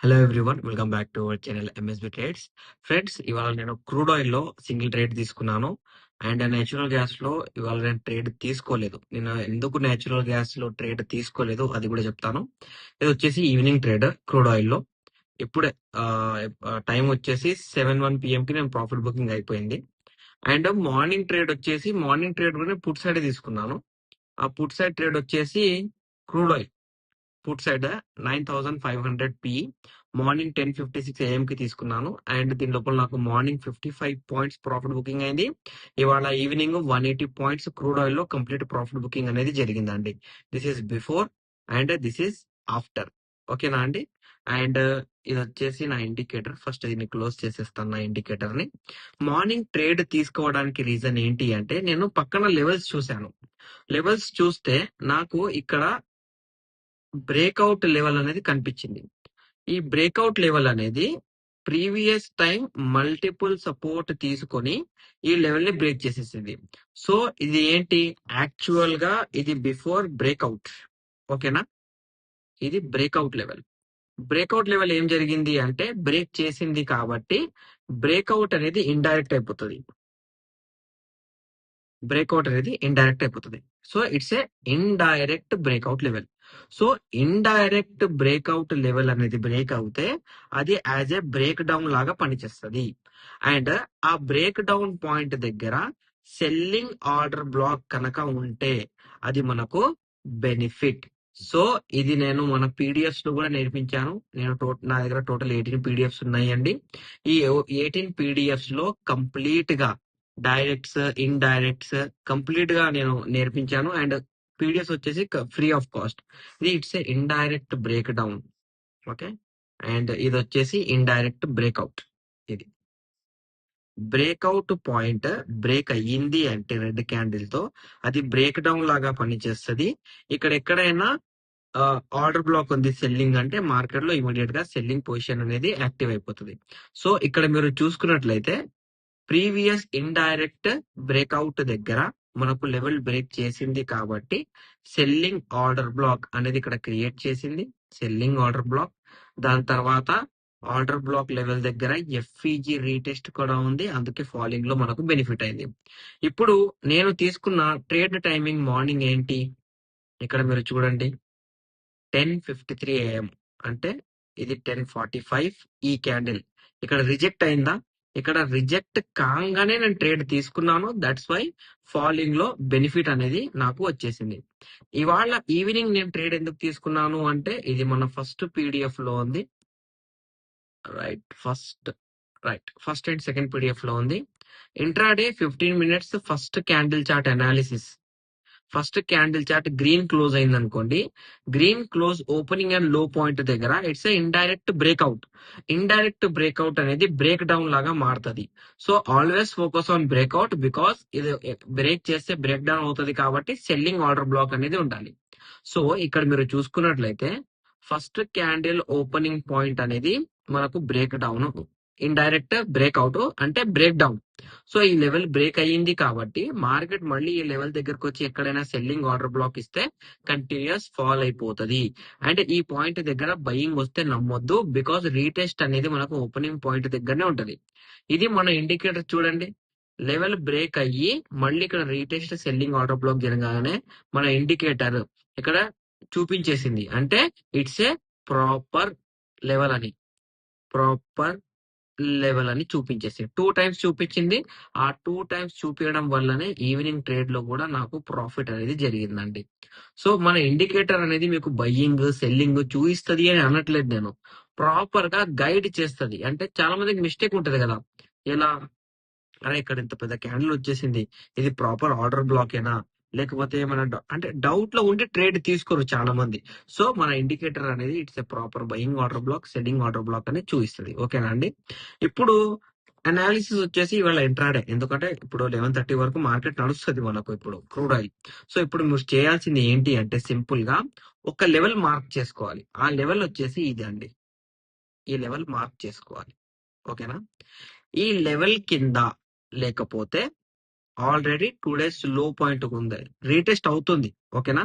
Hello everyone, welcome back to our channel MSB trades. Friends, ఇవాళ నేను crude oil లో single trade తీసుకున్నాను. And natural gas లో ఇవాళ నేను ట్రేడ్ తీసుకోలేదు. నేను ఎందుకు నేచురల్ గ్యాస్ లో ట్రేడ్ తీసుకోలేదు అది కూడా చెప్తాను. ఇది వచ్చేసి ఈవినింగ్ ట్రేడ్ క్రూడ్ ఆయిల్ లో. ఇప్పుడే టైం వచ్చేసి 7:01 PM కి నేను ప్రాఫిట్ బుకింగ్ అయిపోయింది. అండ్ మార్నింగ్ ట్రేడ్ కూడా పుట్ సైడ్ తీసుకున్నాను. ఆ పుట్ సైడ్ ట్రేడ్ వచ్చేసి crude oil put side 9,500 P morning 10:56 AM కి తీసుకున్నాను. అండ్ దీని లోపల నాకు మార్నింగ్ 55 పాయింట్స్ ప్రాఫిట్ బుకింగ్ అయింది. ఇవాళ ఈవినింగ్ 180 పాయింట్స్ క్రూడ్ ఆయిల్ లో కంప్లీట్ ప్రాఫిట్ బుకింగ్ అనేది జరిగిందండి. This is before and this is after. ఓకేనా అండి? అండ్ ఇది వచ్చేసి నా ఇండికేటర్. ఫస్ట్ దీన్ని క్లోజ్ చేసేస్తాను, నా ఇండికేటర్ ని. మార్నింగ్ ట్రేడ్ తీసుకోవడానికి రీజన్ ఏంటి అంటే, నేను పక్కన లెవెల్స్ చూశాను. లెవెల్స్ చూస్తే నాకు ఇక్కడ బ్రేక్అవుట్ లెవెల్ అనేది కనిపించింది. ఈ బ్రేక్అవుట్ లెవెల్ అనేది ప్రీవియస్ టైం మల్టిపుల్ సపోర్ట్ తీసుకొని ఈ లెవెల్ ని బ్రేక్ చేసేసింది. సో ఇది ఏంటి, యాక్చువల్ గా ఇది బిఫోర్ బ్రేక్అవుట్. ఓకేనా? ఇది బ్రేక్అవుట్ లెవెల్. బ్రేక్అవుట్ లెవెల్ ఏం జరిగింది అంటే, బ్రేక్ చేసింది కాబట్టి బ్రేక్అవుట్ అనేది ఇండైరెక్ట్ అయిపోతుంది. బ్రేక్అవుట్ అనేది ఇండైరెక్ట్ అయిపోతుంది. So it's a indirect breakout level. So indirect breakout level అనేది బ్రేక్ అవుతే అది యాజ్ ఏ బ్రేక్ డౌన్ లాగా పనిచేస్తుంది. అండ్ ఆ బ్రేక్ డౌన్ పాయింట్ దగ్గర సెల్లింగ్ ఆర్డర్ బ్లాక్ కనుక ఉంటే అది మనకు బెనిఫిట్. సో ఇది నేను మన పీడిఎఫ్స్ లో కూడా నేర్పించాను. నా దగ్గర టోటల్ 18 పీడిఎఫ్స్ ఉన్నాయండి. ఈ 18 పీడిఎఫ్స్ లో కంప్లీట్ గా డైరెక్ట్స్, ఇండైరెక్ట్స్ కంప్లీట్ గా నేను నేర్పించాను. అండ్ పీడిఎఫ్ వచ్చేసి ఫ్రీ ఆఫ్ కాస్ట్. ఇది it's a indirect break down. Okay. And ఇది వచ్చేసి ఇండైరెక్ట్ బ్రేక్అవుట్. ఇది బ్రేక్అవుట్ పాయింట్ బ్రేక్ అయ్యింది అంటే రెడ్ క్యాండిల్ తో అది బ్రేక్ డౌన్ లాగా పనిచేస్తుంది. ఇక్కడ ఎక్కడైనా ఆర్డర్ బ్లాక్ ఉంది సెల్లింగ్ అంటే మార్కెట్ లో ఇమీడియట్ గా సెల్లింగ్ పొజిషన్ అనేది యాక్టివ్ అయిపోతుంది. సో ఇక్కడ మీరు చూసుకున్నట్లయితే ప్రీవియస్ ఇండైరెక్ట్ బ్రేక్అవుట్ దగ్గర మనకు లెవెల్ బ్రేక్ చేసింది కాబట్టి సెల్లింగ్ ఆర్డర్ బ్లాక్ అనేది ఇక్కడ క్రియేట్ చేసింది. Selling order black. దాని తర్వాత ఆర్డర్ బ్లాక్ లెవెల్ దగ్గర ఎఫ్ఈజీ రీటెస్ట్ కూడా ఉంది, అందుకే ఫాలింగ్ లో మనకు బెనిఫిట్ అయింది. ఇప్పుడు నేను తీసుకున్న ట్రేడ్ టైమింగ్ మార్నింగ్ ఏంటి, ఇక్కడ మీరు చూడండి 10:53 AM. అంటే ఇది 10:45. ఈ క్యాండిల్ ఇక్కడ రిజెక్ట్ అయిందా? ఇక్కడ రిజెక్ట్ కాగానే నేను ట్రేడ్ తీసుకున్నాను. దట్స్ వై ఫాలింగ్ లో బెనిఫిట్ అనేది నాకు వచ్చేసింది. ఇవాళ ఈవినింగ్ నేను ట్రేడ్ ఎందుకు తీసుకున్నాను అంటే, ఇది మన ఫస్ట్ పీడిఎఫ్ లో ఉంది. ఫస్ట్ అండ్ సెకండ్ పీడిఎఫ్ లో ఉంది. Intraday 15 minutes first candle chart analysis. First candle chart green close అయింది అనుకోండి, గ్రీన్ క్లోజ్ ఓపెనింగ్ అండ్ లో పాయింట్ దగ్గర it's a indirect breakout. Indirect breakout అనేది బ్రేక్ డౌన్ లాగా మారుతుంది. So always focus on breakout, because ఇది బ్రేక్ చేస్తే break down అవుతుంది కాబట్టి సెల్లింగ్ ఆర్డర్ బ్లాక్ అనేది ఉండాలి. సో ఇక్కడ మీరు చూసుకున్నట్లయితే ఫస్ట్ క్యాండిల్ ఓపెనింగ్ పాయింట్ అనేది మనకు బ్రేక్ డౌన్, ఇండైరెక్ట్ బ్రేక్అవుట్ అంటే బ్రేక్ డౌన్. సో ఈ లెవెల్ బ్రేక్ అయ్యింది కాబట్టి మార్కెట్ మళ్ళీ ఈ లెవెల్ దగ్గరకు వచ్చి ఎక్కడైనా సెల్లింగ్ ఆర్డర్ బ్లాక్ ఇస్తే కంటిన్యూస్ ఫాల్ అయిపోతుంది. అండ్ ఈ పాయింట్ దగ్గర బయింగ్ వస్తే నమ్మొద్దు, బికాస్ రీటెస్ట్ అనేది మనకు ఓపెనింగ్ పాయింట్ దగ్గరనే ఉంటది. ఇది మన ఇండికేటర్ చూడండి, లెవెల్ బ్రేక్ అయ్యి మళ్ళీ ఇక్కడ రీటెస్ట్ సెల్లింగ్ ఆర్డర్ బ్లాక్ జరగానే మన ఇండికేటర్ ఇక్కడ చూపించేసింది. అంటే ఇట్స్ ఏ ప్రాపర్ లెవెల్ అని, ప్రాపర్ లెవెల్ అని చూపించేసి 2 times చూపించింది. ఆ 2 times చూపించడం వల్లనే ఈవినింగ్ ట్రేడ్ లో కూడా నాకు ప్రాఫిట్ అనేది జరిగిందండి. సో మన ఇండికేటర్ అనేది మీకు బయ్యింగ్ సెల్లింగ్ చూపిస్తుంది అని అనట్లేదు నేను, ప్రాపర్ గా గైడ్ చేస్తుంది. అంటే చాలా మందికి మిస్టేక్ ఉంటది కదా, ఎలా అరే ఇక్కడ ఇంత పెద్ద క్యాండిల్ వచ్చేసింది, ఇది ప్రాపర్ ఆర్డర్ బ్లాకేనా, లేకపోతే ఏమైనా అంటే డౌట్ లో ఉండి ట్రేడ్ తీసుకోరు చాలా మంది. సో మన ఇండికేటర్ అనేది it's a proper buying order black, selling order black అనేది చూపిస్తుంది. ఓకేనా అండి? ఇప్పుడు అనాలిసిస్ వచ్చేసి ఇవాళ ఇంట్రాడే, ఎందుకంటే ఇప్పుడు 11:30 వరకు మార్కెట్ నడుస్తుంది మనకు ఇప్పుడు క్రూడ్ ఆయిల్. సో ఇప్పుడు మీరు చేయాల్సింది ఏంటి అంటే, సింపుల్ గా ఒక లెవెల్ మార్క్ చేసుకోవాలి. ఆ లెవెల్ వచ్చేసి ఇది అండి, ఈ లెవెల్ మార్క్ చేసుకోవాలి. ఓకేనా? ఈ లెవెల్ కింద లేకపోతే ఆల్రెడీ 2 days లో పాయింట్ ఉంది, రీటెస్ట్ అవుతుంది. ఓకేనా?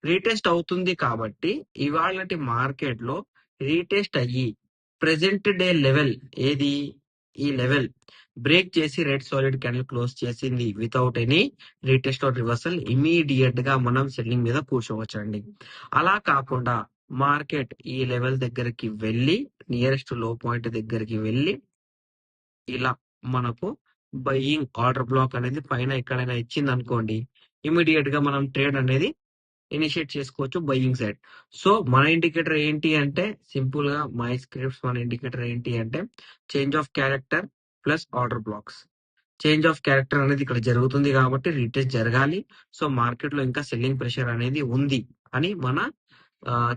రీటెస్ట్ అవుతుంది కాబట్టి ఇవాళ మార్కెట్ లో రీటెస్ట్ అయ్యి ప్రెసెంట్ డే లెవెల్ ఏది ఈ లెవెల్ బ్రేక్ చేసి రెడ్ సాలిడ్ క్యాండిల్ క్లోజ్ చేసింది without any retest or reversal immediate గా మనం సెల్లింగ్ మీద కూర్చోవచ్చండి. అలా కాకుండా మార్కెట్ ఈ లెవెల్ దగ్గరికి వెళ్ళి నియరెస్ట్ లో పాయింట్ దగ్గరికి వెళ్ళి ఇలా మనకు బయింగ్ ఆర్డర్ బ్లాక్ అనేది పైన ఎక్కడైనా ఇచ్చింది అనుకోండి, ఇమీడియట్ గా మనం ట్రేడ్ అనేది ఇనిషియేట్ చేసుకోవచ్చు బయింగ్ సైడ్. సో మన ఇండికేటర్ ఏంటి అంటే సింపుల్ గా మై స్క్రిప్ట్స్ మన ఇండికేటర్ ఏంటి అంటే change of character plus order blocks. Change of character అనేది ఇక్కడ జరుగుతుంది కాబట్టి రీటెస్ట్ జరగాలి. సో మార్కెట్ లో ఇంకా సెల్లింగ్ ప్రెషర్ అనేది ఉంది అని మన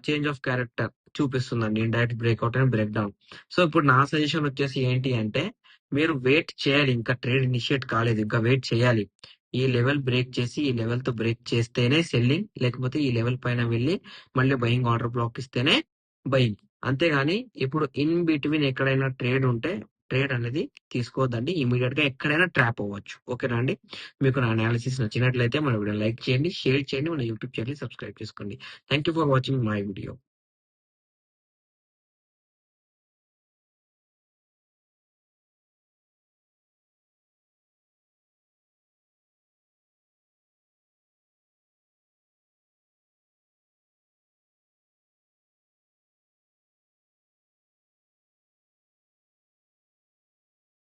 చేంజ్ ఆఫ్ క్యారెక్టర్ చూపిస్తుందండి, indirect breakout and break down. So ఇప్పుడు నా సజెషన్ వచ్చేసి ఏంటి అంటే మీరు వెయిట్ చేయాలి, ఇంకా ట్రేడ్ ఇనిషియేట్ కాలేదు, ఇంకా వెయిట్ చేయాలి. ఈ లెవెల్ బ్రేక్ చేసి ఈ లెవెల్ తో బ్రేక్ చేస్తేనే సెల్లింగ్, లేకపోతే ఈ లెవెల్ పైన వెళ్ళి మళ్ళీ బయింగ్ ఆర్డర్ బ్లాక్ ఇస్తేనే బయింగ్. అంతేగాని ఇప్పుడు ఇన్ బిట్వీన్ ఎక్కడైనా ట్రేడ్ ఉంటే ట్రేడ్ అనేది తీసుకోవద్దండి, ఇమీడియట్ గా ఎక్కడైనా ట్రాప్ అవ్వచ్చు. ఓకేనా అండి? మీకు నా అనాలిసిస్ నచ్చినట్లయితే మన వీడియో లైక్ చేయండి, షేర్ చేయండి, మన యూట్యూబ్ ఛానల్ సబ్స్క్రైబ్ చేసుకోండి. Thank you for watching my video.